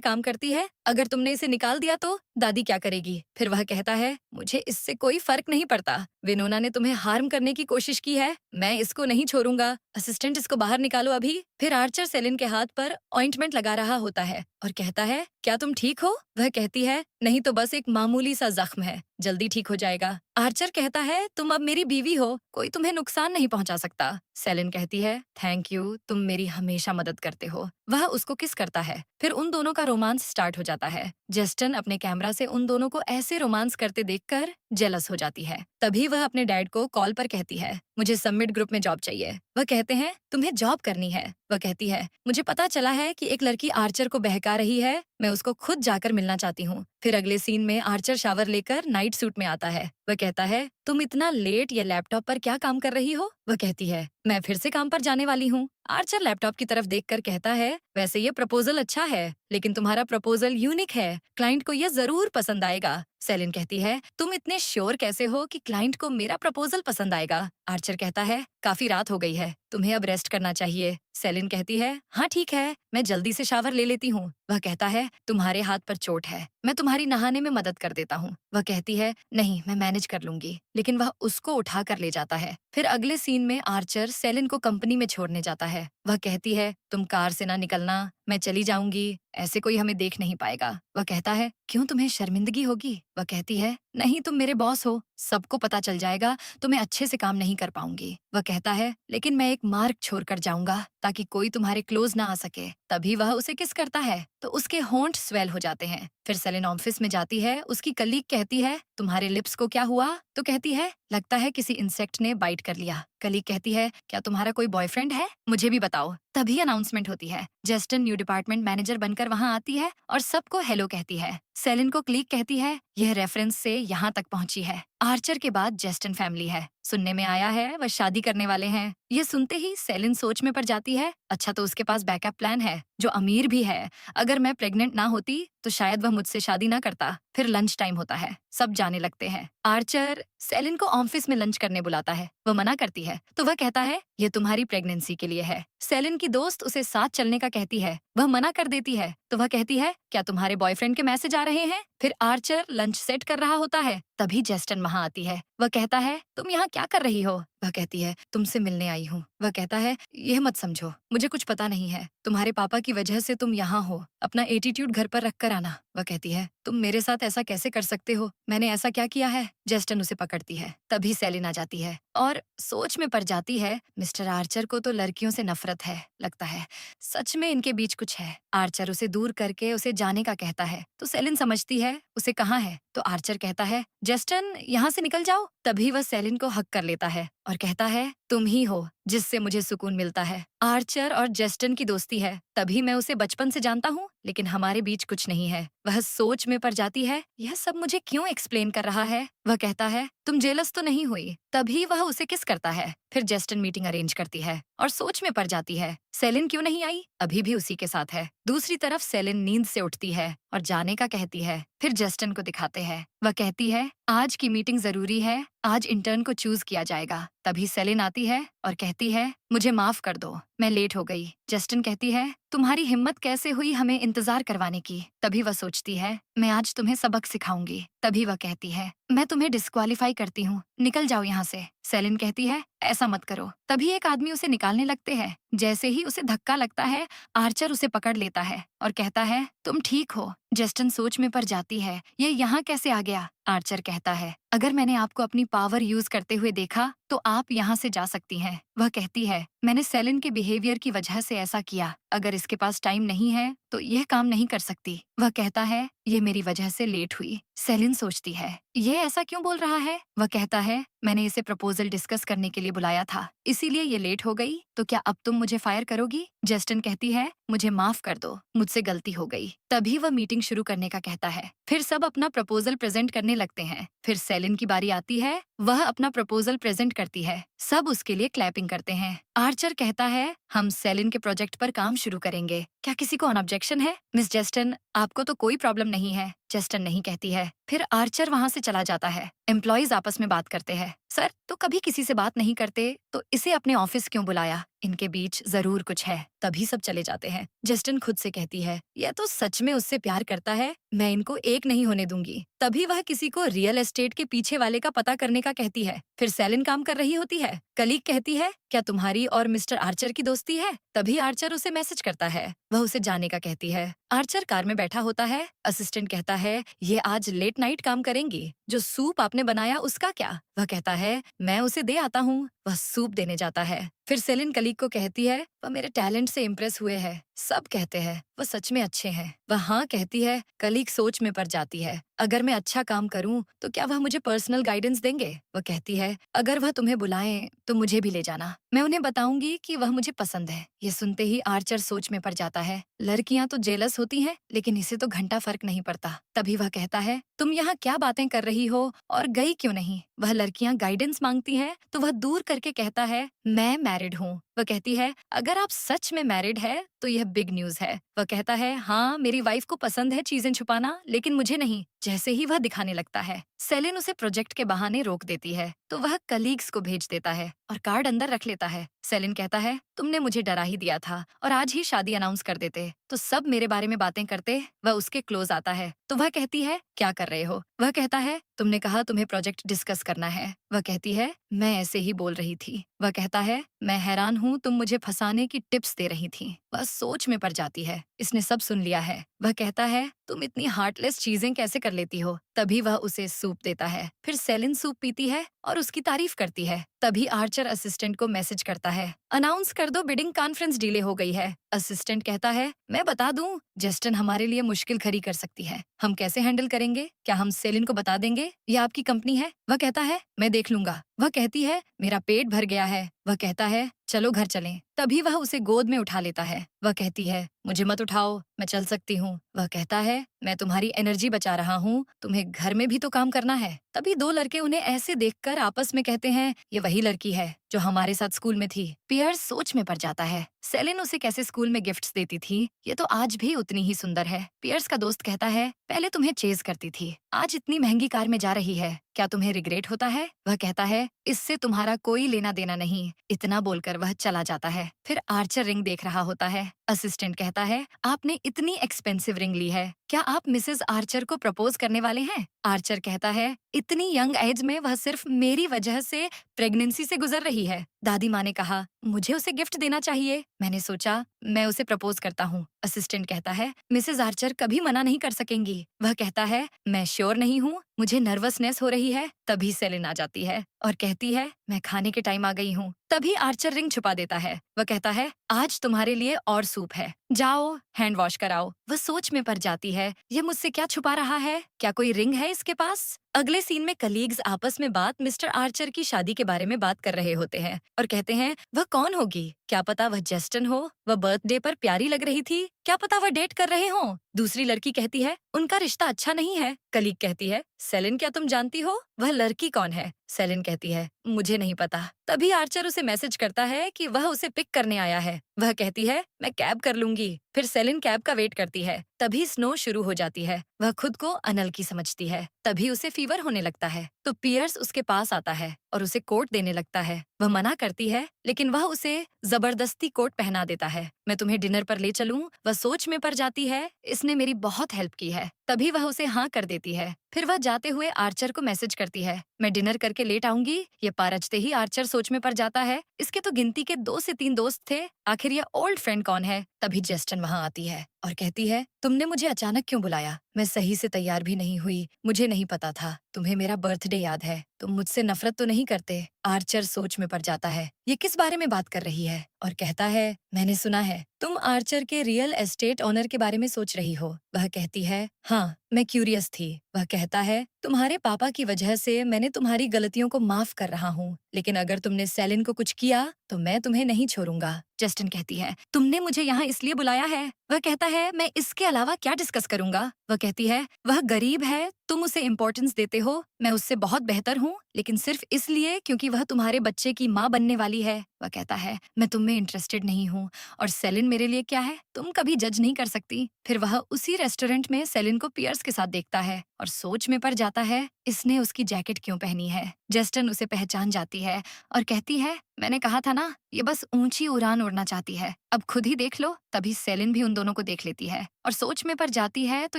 काम करती है, अगर तुमने इसे निकाल दिया तो दादी क्या करेगी? फिर वह कहता है, मुझे इससे कोई फर्क नहीं पड़ता। विनोना ने तुम्हें हार्म करने की कोशिश की है, मैं इसको नहीं छोड़ूंगा। असिस्टेंट, इसको बाहर निकालो अभी। फिर आर्चर सेलिन के हाथ पर ऑइंटमेंट लगा रहा होता है और कहता है, क्या तुम ठीक हो? वह कहती है, नहीं तो बस एक मामूली सा जख्म है, जल्दी ठीक हो जाएगा। आर्चर कहता है, तुम अब मेरी बीवी हो, कोई तुम्हें नुकसान नहीं पहुंचा सकता। सेलिन कहती है, थैंक यू, तुम मेरी हमेशा मदद करते हो। वह उसको किस करता है। फिर उन दोनों का रोमांस स्टार्ट हो जाता है। जस्टिन अपने कैमरा से उन दोनों को ऐसे रोमांस करते देखकर जेलस हो जाती है। तभी वह अपने डैड को कॉल पर कहती है, मुझे सबमिट ग्रुप में जॉब चाहिए। वह कहते हैं, तुम्हें जॉब करनी है? वह कहती है, मुझे पता चला है कि एक लड़की आर्चर को बहका रही है, मैं उसको खुद जाकर मिलना चाहती हूँ। फिर अगले सीन में आर्चर शावर लेकर नाइट सूट में आता है। वह कहता है, तुम इतना लेट ये लैपटॉप पर क्या काम कर रही हो? वह कहती है, मैं फिर से काम पर जाने वाली हूँ। आर्चर लैपटॉप की तरफ देखकर कहता है, वैसे ये प्रपोजल अच्छा है, लेकिन तुम्हारा प्रपोजल यूनिक है, क्लाइंट को ये जरूर पसंद आएगा। सेलिन कहती है, तुम इतने श्योर कैसे हो कि क्लाइंट को मेरा प्रपोजल पसंद आएगा? आर्चर कहता है, काफी रात हो गई है, तुम्हें अब रेस्ट करना चाहिए। सेलिन कहती है, हाँ ठीक है, मैं जल्दी से शावर ले लेती हूँ। वह कहता है, तुम्हारे हाथ पर चोट है, मैं तुम्हारी नहाने में मदद कर देता हूँ। वह कहती है, नहीं, मैं मैनेज कर लूंगी। लेकिन वह उसको उठा कर ले जाता है। फिर अगले सीन में आर्चर सेलिन को कंपनी में छोड़ने जाता है। वह कहती है, तुम कार से ना निकलना, मैं चली जाऊंगी, ऐसे कोई हमें देख नहीं पाएगा। वह कहता है, क्यों, तुम्हें शर्मिंदगी होगी? वह कहती है, नहीं, तुम मेरे बॉस हो, सबको पता चल जाएगा तो मैं अच्छे से काम नहीं कर पाऊंगी। वह कहता है, लेकिन मैं एक मार्क छोड़कर जाऊंगा ताकि कोई तुम्हारे क्लोज ना आ सके। तभी वह उसे किस करता है तो उसके होंठ स्वेल हो जाते हैं। फिर सेलिन ऑफिस में जाती है। उसकी कलीग कहती है, तुम्हारे लिप्स को क्या हुआ? तो कहती है, लगता है किसी इंसेक्ट ने बाइट कर लिया। कलीग कहती है, क्या तुम्हारा कोई बॉयफ्रेंड है? मुझे भी बताओ। तभी अनाउंसमेंट होती है। जस्टिन न्यू डिपार्टमेंट मैनेजर बनकर वहाँ आती है और सबको हेलो कहती है। सेलिन को क्लीग कहती है, यह रेफरेंस से यहाँ तक पहुँची है। आर्चर के बाद जस्टिन फैमिली है, सुनने में आया है वह शादी करने वाले हैं। ये सुनते ही सेलिन सोच में पड़ जाती है, अच्छा तो उसके पास बैकअप प्लान है जो अमीर भी है। अगर मैं प्रेग्नेंट ना होती तो शायद वह मुझसे शादी ना करता। फिर लंच टाइम होता है, सब जाने लगते हैं। आर्चर सेलिन को ऑफिस में लंच करने बुलाता है। वह मना करती है तो वह कहता है, ये तुम्हारी प्रेगनेंसी के लिए है। सेलिन की दोस्त उसे साथ चलने का कहती है। वह मना कर देती है तो वह कहती है, क्या तुम्हारे बॉयफ्रेंड के मैसेज आ रहे हैं? फिर आर्चर लंच सेट कर रहा होता है। तभी जस्टिन वहाँ आती है। वह कहता है, तुम यहाँ क्या कर रही हो? वह कहती है, तुमसे मिलने आई हूँ। वह कहता है, यह मत समझो, मुझे कुछ पता नहीं है, तुम्हारे पापा की वजह से तुम यहाँ हो, अपना एटीट्यूड घर पर रख कर आना। वह कहती है, तुम मेरे साथ ऐसा कैसे कर सकते हो, मैंने ऐसा क्या किया है? जस्टिन उसे पकड़ती है। तभी सेलिन आ जाती है और सोच में पड़ जाती है, मिस्टर आर्चर को तो लड़कियों से नफरत है, लगता है सच में इनके बीच कुछ है। आर्चर उसे दूर करके उसे जाने का कहता है तो सेलिन समझती है उसे कहाँ है। तो आर्चर कहता है, जस्टिन यहाँ से निकल जाओ। तभी वह सेलिन को हक कर लेता है और कहता है, तुम ही हो जिससे मुझे सुकून मिलता है। आर्चर और जस्टिन की दोस्ती है, तभी मैं उसे बचपन से जानता हूँ, लेकिन हमारे बीच कुछ नहीं है। वह सोच में पड़ जाती है, यह सब मुझे क्यों एक्सप्लेन कर रहा है। वह कहता है, तुम जेलस तो नहीं हुई? तभी वह उसे किस करता है। फिर जस्टिन मीटिंग अरेंज करती है और सोच में पड़ जाती है, सेलिन क्यों नहीं आई, अभी भी उसी के साथ है। दूसरी तरफ सेलिन नींद से उठती है और जाने का कहती है। फिर जस्टिन को दिखाते हैं। वह कहती है, आज की मीटिंग जरूरी है, आज इंटर्न को चूज किया जाएगा। तभी सेलिन आती है और कहती है, मुझे माफ कर दो, मैं लेट हो गई। जस्टिन कहती है, तुम्हारी हिम्मत कैसे हुई हमें इंतजार करवाने की? तभी वह सोचती है, मैं आज तुम्हें सबक सिखाऊंगी। तभी वह कहती है, मैं तुम्हें डिस्क्वालीफाई करती हूँ, निकल जाओ यहाँ से। सेलिन कहती है, ऐसा मत करो। तभी एक आदमी उसे निकालने लगते हैं। जैसे ही उसे धक्का लगता है, आर्चर उसे पकड़ लेता है और कहता है, तुम ठीक हो। जस्टिन सोच में पड़ जाती है, ये यहाँ कैसे आ गया? आर्चर कहता है, अगर मैंने आपको अपनी पावर यूज करते हुए देखा तो आप यहाँ से जा सकती हैं। वह कहती है, मैंने सेलिन के बिहेवियर की वजह से ऐसा किया। अगर इसके पास टाइम नहीं है तो यह काम नहीं कर सकती। वह कहता है, ये मेरी वजह से लेट हुई। सेलिन सोचती है, ये ऐसा क्यों बोल रहा है? वह कहता है, मैंने इसे प्रपोजल डिस्कस करने के लिए बुलाया था, इसीलिए ये लेट हो गई। तो क्या अब तुम मुझे फायर करोगी? जस्टिन कहती है, मुझे माफ कर दो, मुझसे गलती हो गई। तभी वह मीटिंग शुरू करने का कहता है। फिर सब अपना प्रपोजल प्रेजेंट करने लगते हैं। फिर सेलिन की बारी आती है, वह अपना प्रपोजल प्रेजेंट करती है। सब उसके लिए क्लैपिंग करते हैं। आर्चर कहता है, हम सेलिन के प्रोजेक्ट पर काम शुरू करेंगे। क्या किसी को ऑब्जेक्शन है? मिस जस्टिन, आपको तो कोई प्रॉब्लम नहीं है। जस्टिन नहीं कहती है। फिर आर्चर वहाँ से चला जाता है। एम्प्लॉइज आपस में बात करते हैं, सर तो कभी किसी से बात नहीं करते, तो इसे अपने ऑफिस क्यों बुलाया? इनके बीच जरूर कुछ है। तभी सब चले जाते हैं। जस्टिन खुद से कहती है, यह तो सच में उससे प्यार करता है, मैं इनको एक नहीं होने दूंगी। तभी वह किसी को रियल एस्टेट के पीछे वाले का पता करने का कहती है। फिर सेलिन काम कर रही होती है। कलीग कहती है, क्या तुम्हारी और मिस्टर आर्चर की दोस्ती है? तभी आर्चर उसे मैसेज करता है। वह उसे जाने का कहती है। आर्चर कार में बैठा होता है। असिस्टेंट कहता है, ये आज लेट नाइट काम करेंगी। जो सूप आपने बनाया उसका क्या? वह कहता है, मैं उसे दे आता हूँ। वह सूप देने जाता है। फिर सेलिन कलीग को कहती है, वह मेरे टैलेंट से इम्प्रेस हुए हैं। सब कहते हैं वह सच में अच्छे हैं। वह हाँ कहती है। कलीग सोच में पड़ जाती है, अगर मैं अच्छा काम करूं तो क्या वह मुझे पर्सनल गाइडेंस देंगे? वह कहती है, अगर वह तुम्हें बुलाएं तो मुझे भी ले जाना, मैं उन्हें बताऊंगी कि वह मुझे पसंद है। ये सुनते ही आर्चर सोच में पड़ जाता है। लड़कियां तो जेलस होती हैं, लेकिन इसे तो घंटा फर्क नहीं पड़ता। तभी वह कहता है, तुम यहाँ क्या बातें कर रही हो और गई क्यों नहीं? वह लड़कियां गाइडेंस मांगती हैं तो वह दूर करके कहता है, मैं मैरिड हूँ। वह कहती है, अगर आप सच में मैरिड है तो यह बिग न्यूज है। वह कहता है, हाँ मेरी वाइफ को पसंद है चीजें छुपाना, लेकिन मुझे नहीं। जैसे ही वह दिखाने लगता है, सेलिन उसे प्रोजेक्ट के बहाने रोक देती है, तो वह कलीग्स को भेज देता है और कार्ड अंदर रख लेता है। सेलिन कहता है, तुमने मुझे डरा ही दिया था और आज ही शादी अनाउंस कर देते तो सब मेरे बारे में बातें करते। वह उसके क्लोज आता है तो वह कहती है, क्या कर रहे हो? वह कहता है, तुमने कहा तुम्हें प्रोजेक्ट डिस्कस करना है। वह कहती है, मैं ऐसे ही बोल रही थी। वह कहता है, मैं हैरान हूँ, तुम मुझे फंसाने की टिप्स दे रही थी। वह सोच में पड़ जाती है, इसने सब सुन लिया है। वह कहता है, तुम इतनी हार्टलेस चीजें कैसे कर लेती हो? तभी वह उसे सूप देता है। फिर सेलिन सूप पीती है और उसकी तारीफ करती है। तभी आर्चर असिस्टेंट को मैसेज करता है, अनाउंस कर दो बिडिंग कॉन्फ्रेंस डिले हो गई है। असिस्टेंट कहता है, मैं बता दूं, जस्टिन हमारे लिए मुश्किल खड़ी कर सकती है। हम कैसे हैंडल करेंगे? क्या हम सेलिन को बता देंगे? यह आपकी कंपनी है? वह कहता है, मैं देख लूंगा। वह कहती है, मेरा पेट भर गया है। वह कहता है, चलो घर चलें। तभी वह उसे गोद में उठा लेता है। वह कहती है, मुझे मत उठाओ, मैं चल सकती हूँ। वह कहता है, मैं तुम्हारी एनर्जी बचा रहा हूँ, तुम्हें घर में भी तो काम करना है। तभी दो लड़के उन्हें ऐसे देखकर आपस में कहते हैं, ये वही लड़की है जो हमारे साथ स्कूल में थी। पियर्स सोच में पड़ जाता है, सेलिन उसे कैसे स्कूल में गिफ्ट्स देती थी, ये तो आज भी उतनी ही सुंदर है। पियर्स का दोस्त कहता है, पहले तुम्हें चेज करती थी, आज इतनी महंगी कार में जा रही है, क्या तुम्हें रिग्रेट होता है? वह कहता है, इससे तुम्हारा कोई लेना देना नहीं। इतना बोलकर वह चला जाता है। फिर आर्चर रिंग देख रहा होता है। असिस्टेंट कहता है, आपने इतनी एक्सपेंसिव रिंग ली है, क्या आप मिसेस आर्चर को प्रपोज करने वाले हैं? आर्चर कहता है, इतनी यंग एज में वह सिर्फ मेरी वजह से प्रेगनेंसी से गुजर रही है। दादी माँ ने कहा, मुझे उसे गिफ्ट देना चाहिए। मैंने सोचा मैं उसे प्रपोज करता हूँ। असिस्टेंट कहता है, मिसेस आर्चर कभी मना नहीं कर सकेंगी। वह कहता है, मैं श्योर नहीं हूँ, मुझे नर्वसनेस हो रही है। तभी सेलिन आ जाती है और कहती है, मैं खाने के टाइम आ गई हूँ। तभी आर्चर रिंग छुपा देता है। वह कहता है, आज तुम्हारे लिए और सूप है, जाओ हैंड वॉश कराओ। वह सोच में पड़ जाती है, यह मुझसे क्या छुपा रहा है? क्या कोई रिंग है इसके पास? अगले सीन में कलीग्स आपस में बात मिस्टर आर्चर की शादी के बारे में बात कर रहे होते हैं और कहते हैं, वह कौन होगी? क्या पता वह जस्टिन हो, वह बर्थडे पर प्यारी लग रही थी, क्या पता वह डेट कर रहे हो। दूसरी लड़की कहती है, उनका रिश्ता अच्छा नहीं है। कलीग कहती है, सेलिन क्या तुम जानती हो वह लड़की कौन है? सेलिन कहती है, मुझे नहीं पता। तभी आर्चर उसे मैसेज करता है कि वह उसे पिक करने आया है। वह कहती है, मैं कैब कर लूंगी। फिर सेलिन कैब का वेट करती है। तभी स्नो शुरू हो जाती है। वह खुद को अनलकी समझती है। तभी उसे फीवर होने लगता है तो पियर्स उसके पास आता है और उसे कोट देने लगता है। वह मना करती है लेकिन वह उसे जबरदस्ती कोट पहना देता है। मैं तुम्हें डिनर पर ले चलूं? वह सोच में पड़ जाती है, इसने मेरी बहुत हेल्प की है। तभी वह उसे हाँ कर देती है। फिर वह जाते हुए आर्चर को मैसेज करती है, मैं डिनर करके लेट आऊंगी। ये पारचते ही आर्चर सोच में पड़ जाता है, इसके तो गिनती के 2 से 3 दोस्त थे, आखिर ये ओल्ड फ्रेंड कौन है। तभी जेस्टन वहाँ आती है और कहती है, तुमने मुझे अचानक क्यों बुलाया? मैं सही से तैयार भी नहीं हुई, मुझे नहीं पता था। तुम्हें मेरा बर्थडे याद है, तुम मुझसे नफरत तो नहीं करते? आर्चर सोच में पड़ जाता है, ये किस बारे में बात कर रही है, और कहता है, मैंने सुना है तुम आर्चर के रियल एस्टेट ओनर के बारे में सोच रही हो। वह कहती है, हाँ, मैं क्यूरियस थी। वह कहता है, तुम्हारे पापा की वजह से मैंने तुम्हारी गलतियों को माफ कर रहा हूँ, लेकिन अगर तुमने सेलिन को कुछ किया तो मैं तुम्हें नहीं छोड़ूंगा। जस्टिन कहती है, तुमने मुझे यहाँ इसलिए बुलाया है? वह कहता है, मैं इसके अलावा क्या डिस्कस करूंगा? वह कहती है, वह गरीब है, तुम उसे इम्पोर्टेंस देते हो, मैं उससे बहुत बेहतर हूँ, लेकिन सिर्फ इसलिए क्योंकि वह तुम्हारे बच्चे की माँ बनने वाली है। वह कहता है, मैं तुम में इंटरेस्टेड नहीं हूँ, और सेलिन मेरे लिए क्या है, तुम कभी जज नहीं कर सकती। फिर वह उसी रेस्टोरेंट में सेलिन को पियर्स के साथ देखता है और सोच में पड़ जाता है, इसने उसकी जैकेट क्यों पहनी है। जस्टिन उसे पहचान जाती है और कहती है, मैंने कहा था ना, ये बस ऊंची उड़ान उड़ना चाहती है, अब खुद ही देख लो। तभी सेलिन भी उन दोनों को देख लेती है और सोच में पड़ जाती है, तो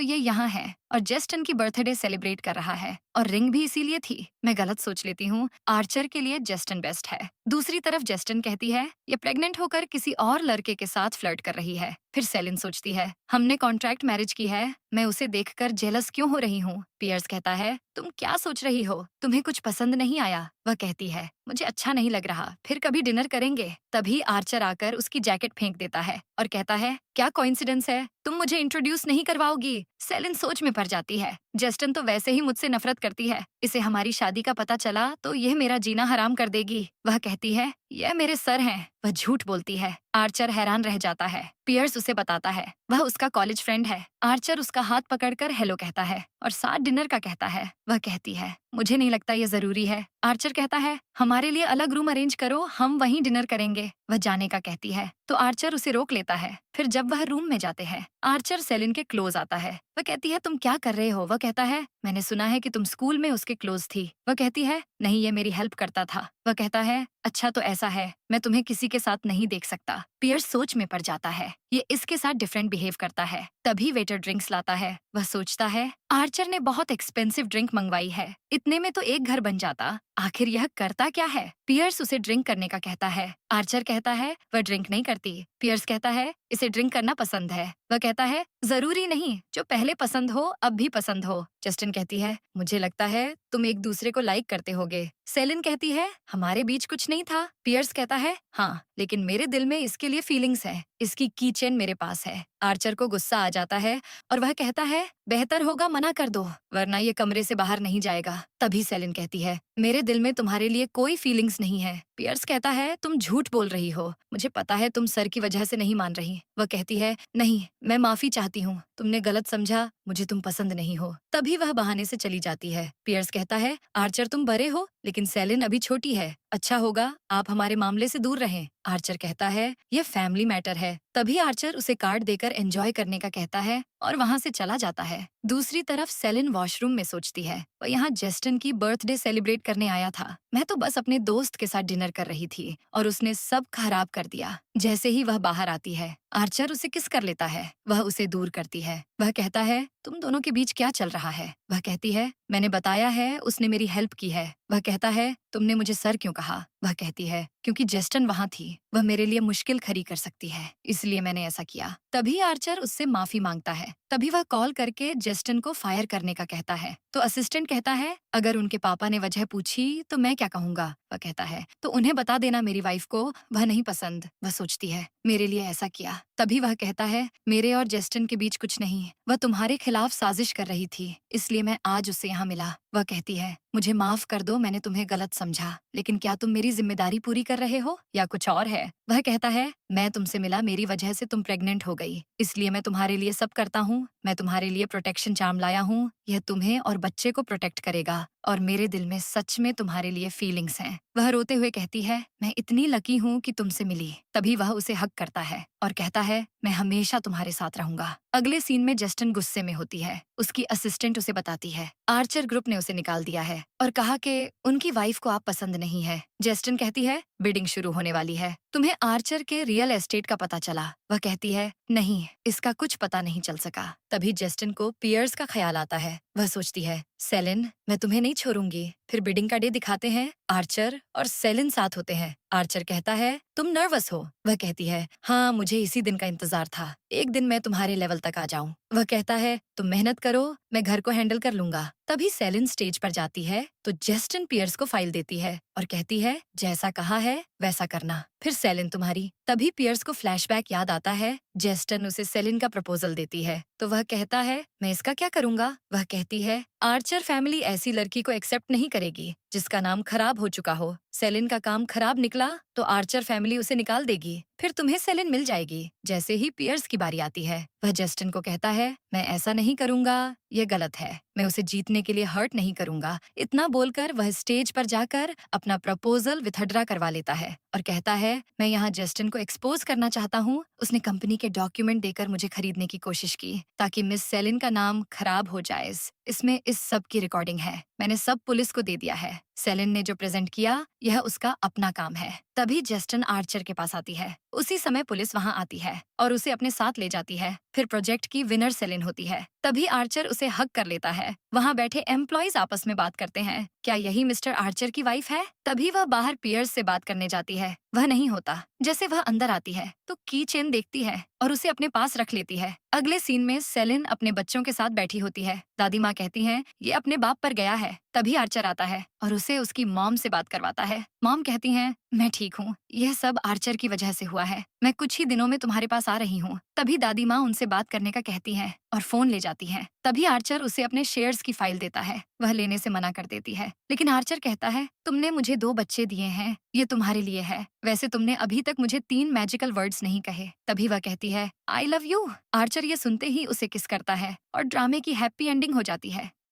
ये यहाँ है और जस्टिन की बर्थडे सेलिब्रेट कर रहा है, और रिंग भी इसीलिए थी। मैं गलत सोच लेती हूँ, आर्चर के लिए जस्टिन बेस्ट है। दूसरी तरफ जस्टिन कहती है, ये प्रेग्नेंट होकर किसी और लड़के के साथ फ्लर्ट कर रही है। फिर सेलिन सोचती है, हमने कॉन्ट्रैक्ट मैरिज की है, मैं उसे देखकर जेलस क्यों हो रही हूँ। पियर्स कहता है, तुम क्या सोच रही हो, तुम्हें कुछ पसंद नहीं आया? वह कहती है, मुझे अच्छा नहीं लग रहा, फिर कभी डिनर करेंगे। तभी आर्चर आकर उसकी जैकेट फेंक देता है और कहता है, क्या कोइंसिडेंस है, तुम मुझे इंट्रोड्यूस नहीं करवाओगी? सेलिन सोच में पड़ जाती है, जस्टिन तो वैसे ही मुझसे नफरत करती है, इसे हमारी शादी का पता चला तो यह मेरा जीना हराम कर देगी। वह कहती है, यह मेरे सर हैं। वह झूठ बोलती है। आर्चर हैरान रह जाता है। पियर्स उसे बताता है, वह उसका कॉलेज फ्रेंड है। आर्चर उसका हाथ पकड़कर हेलो कहता है और साथ डिनर का कहता है। वह कहती है, मुझे नहीं लगता ये जरूरी है। आर्चर कहता है, हमारे लिए अलग रूम अरेंज करो, हम वहीं डिनर करेंगे। वह जाने का कहती है तो आर्चर उसे रोक लेता है। फिर जब वह रूम में जाते हैं, आर्चर सेलिन के क्लोज आता है। वह कहती है, तुम क्या कर रहे हो? वह कहता है, मैंने सुना है कि तुम स्कूल में उसके क्लोज थी। वह कहती है, नहीं, ये मेरी हेल्प करता था। वह कहता है, अच्छा तो ऐसा है, मैं तुम्हें किसी के साथ नहीं देख सकता। पियर्स सोच में पड़ जाता है, ये इसके साथ डिफरेंट बिहेव करता है। तभी वेटर ड्रिंक्स लाता है। वह सोचता है, आर्चर ने बहुत एक्सपेंसिव ड्रिंक मंगवाई है, इतने में तो एक घर बन जाता। आखिर यह करता क्या है? पियर्स उसे ड्रिंक करने का कहता है। आर्चर कहता है, वह ड्रिंक नहीं करती। पियर्स कहता है, इसे ड्रिंक करना पसंद है। वह कहता है, जरूरी नहीं, जो पहले पसंद हो अब भी पसंद हो। जस्टिन कहती है, मुझे लगता है तुम एक दूसरे को लाइक करते होगे। सेलिन कहती है, हमारे बीच कुछ नहीं था। पियर्स कहता है, हाँ, लेकिन मेरे दिल में इसके लिए फीलिंग्स है। इसकी कीचेन मेरे पास है। आर्चर को गुस्सा आ जाता है और वह कहता है, बेहतर होगा मना कर दो, वरना ये कमरे से बाहर नहीं जाएगा। तभी सेलिन कहती है, मेरे दिल में तुम्हारे लिए कोई फीलिंग्स नहीं है। पियर्स कहता है, तुम झूठ बोल रही हो, मुझे पता है तुम सर की वजह से नहीं मान रही। वह कहती है, नहीं, मैं माफी चाहती हूँ, तुमने गलत समझा, मुझे तुम पसंद नहीं हो। तभी वह बहाने से चली जाती है। पियर्स कहता है, आर्चर तुम बड़े हो, लेकिन सेलिन अभी छोटी है, अच्छा होगा आप हमारे मामले से दूर रहें। आर्चर कहता है, यह फैमिली मैटर है। तभी आर्चर उसे कार्ड देकर एंजॉय करने का कहता है और वहाँ से चला जाता है। दूसरी तरफ सेलिन वॉशरूम में सोचती है, वह यहाँ जस्टिन की बर्थडे सेलिब्रेट करने आया था। मैं तो बस अपने दोस्त के साथ डिनर कर रही थी और उसने सब खराब कर दिया। जैसे ही वह बाहर आती है, आर्चर उसे किस कर लेता है। वह उसे दूर करती है। वह कहता है, तुम दोनों के बीच क्या चल रहा है? वह कहती है, मैंने बताया है, उसने मेरी हेल्प की है। वह कहता है, तुमने मुझे सर क्यों कहा? वह कहती है, क्योंकि जस्टिन वहाँ थी, वह मेरे लिए मुश्किल खड़ी कर सकती है, इसलिए मैंने ऐसा किया। तभी आर्चर उससे माफी मांगता है। तभी वह कॉल करके जस्टिन को फायर करने का कहता है। तो असिस्टेंट कहता है, अगर उनके पापा ने वजह पूछी तो मैं क्या कहूँगा? वह कहता है, तो उन्हें बता देना मेरी वाइफ को वह नहीं पसंद। वह सोचती है, मेरे लिए ऐसा किया। तभी वह कहता है, मेरे और जस्टिन के बीच कुछ नहीं, वह तुम्हारे खिलाफ साजिश कर रही थी, इसलिए मैं आज उससे यहाँ मिला। वह कहती है, मुझे माफ कर दो, मैंने तुम्हें गलत समझा, लेकिन क्या तुम मेरी जिम्मेदारी पूरी कर रहे हो या कुछ और है? वह कहता है, मैं तुमसे मिला, मेरी वजह से तुम प्रेग्नेंट हो गई, इसलिए मैं तुम्हारे लिए सब करता हूँ। मैं तुम्हारे लिए प्रोटेक्शन चार्म लाया हूँ, यह तुम्हें और बच्चे को प्रोटेक्ट करेगा, और मेरे दिल में सच में तुम्हारे लिए फीलिंग्स हैं। वह रोते हुए कहती है, मैं इतनी लकी हूँ कि तुमसे मिली। तभी वह उसे हक करता है और कहता है मैं हमेशा तुम्हारे साथ रहूंगा। अगले सीन में जस्टिन गुस्से में होती है। उसकी असिस्टेंट उसे बताती है आर्चर ग्रुप ने उसे निकाल दिया है और कहा कि उनकी वाइफ को आप पसंद नहीं है। जस्टिन कहती है बिडिंग शुरू होने वाली है, तुम्हें आर्चर के रियल एस्टेट का पता चला? वह कहती है नहीं, इसका कुछ पता नहीं चल सका। तभी जस्टिन को पियर्स का ख्याल आता है। वह सोचती है सेलिन मैं तुम्हें नहीं छोड़ूंगी। फिर बिडिंग का डे दिखाते हैं। आर्चर और सेलिन साथ होते हैं। आर्चर कहता है तुम नर्वस हो? वह कहती है हाँ, मुझे इसी दिन का इंतजार था, एक दिन मैं तुम्हारे लेवल तक आ जाऊं। वह कहता है तुम मेहनत करो, मैं घर को हैंडल कर लूंगा। तभी सेलिन स्टेज पर जाती है तो जस्टिन पियर्स को फाइल देती है और कहती है जैसा कहा है वैसा करना, फिर सेलिन तुम्हारी। तभी पियर्स को फ्लैशबैक याद आता है। जस्टिन उसे सेलिन का प्रपोजल देती है तो वह कहता है मैं इसका क्या करूंगा? वह कहती है आर्चर फैमिली ऐसी लड़की को एक्सेप्ट नहीं करेगी जिसका नाम खराब हो चुका हो। सेलिन का काम खराब निकला तो आर्चर फैमिली उसे निकाल देगी, फिर तुम्हें सेलिन मिल जाएगी। जैसे ही पियर्स की बारी आती है वह जस्टिन को कहता है मैं ऐसा नहीं करूंगा, ये गलत है, मैं उसे जीतने के लिए हर्ट नहीं करूंगा। इतना बोलकर वह स्टेज पर जाकर अपना प्रपोजल विथड्रा करवा लेता है और कहता है मैं यहाँ जस्टिन को एक्सपोज करना चाहता हूँ। उसने कंपनी के डॉक्यूमेंट देकर मुझे खरीदने की कोशिश की ताकि मिस सेलिन का नाम खराब हो जाए। इसमें इस सब की रिकॉर्डिंग है, मैंने सब पुलिस को दे दिया है। सेलिन ने जो प्रेजेंट किया यह उसका अपना काम है। तभी जस्टिन आर्चर के पास आती है। उसी समय पुलिस वहाँ आती है और उसे अपने साथ ले जाती है। फिर प्रोजेक्ट की विनर सेलिन होती है। तभी आर्चर उसे हक कर लेता है। वहाँ बैठे एम्प्लॉइज आपस में बात करते हैं क्या यही मिस्टर आर्चर की वाइफ है? तभी वह बाहर पियर्स से बात करने जाती है, वह नहीं होता। जैसे वह अंदर आती है तो की चेन देखती है और उसे अपने पास रख लेती है। अगले सीन में सेलिन अपने बच्चों के साथ बैठी होती है। दादी माँ कहती है ये अपने बाप पर गया है। तभी आर्चर आता है और उसे उसकी मॉम से बात करवाता है। मॉम कहती हैं मैं ठीक हूँ, यह सब आर्चर की वजह से हुआ है, मैं कुछ ही दिनों में तुम्हारे पास आ रही हूँ। तभी दादी माँ उनसे बात करने का कहती हैं और फोन ले जाती हैं। तभी आर्चर उसे अपने शेयर्स की फाइल देता है, वह लेने से मना कर देती है। लेकिन आर्चर कहता है तुमने मुझे 2 बच्चे दिए हैं, ये तुम्हारे लिए है। वैसे तुमने अभी तक मुझे 3 मैजिकल वर्ड्स नहीं कहे। तभी वह कहती है आई लव यू। आर्चर ये सुनते ही उसे किस करता है और ड्रामे की हैप्पी एंडिंग हो जाती है।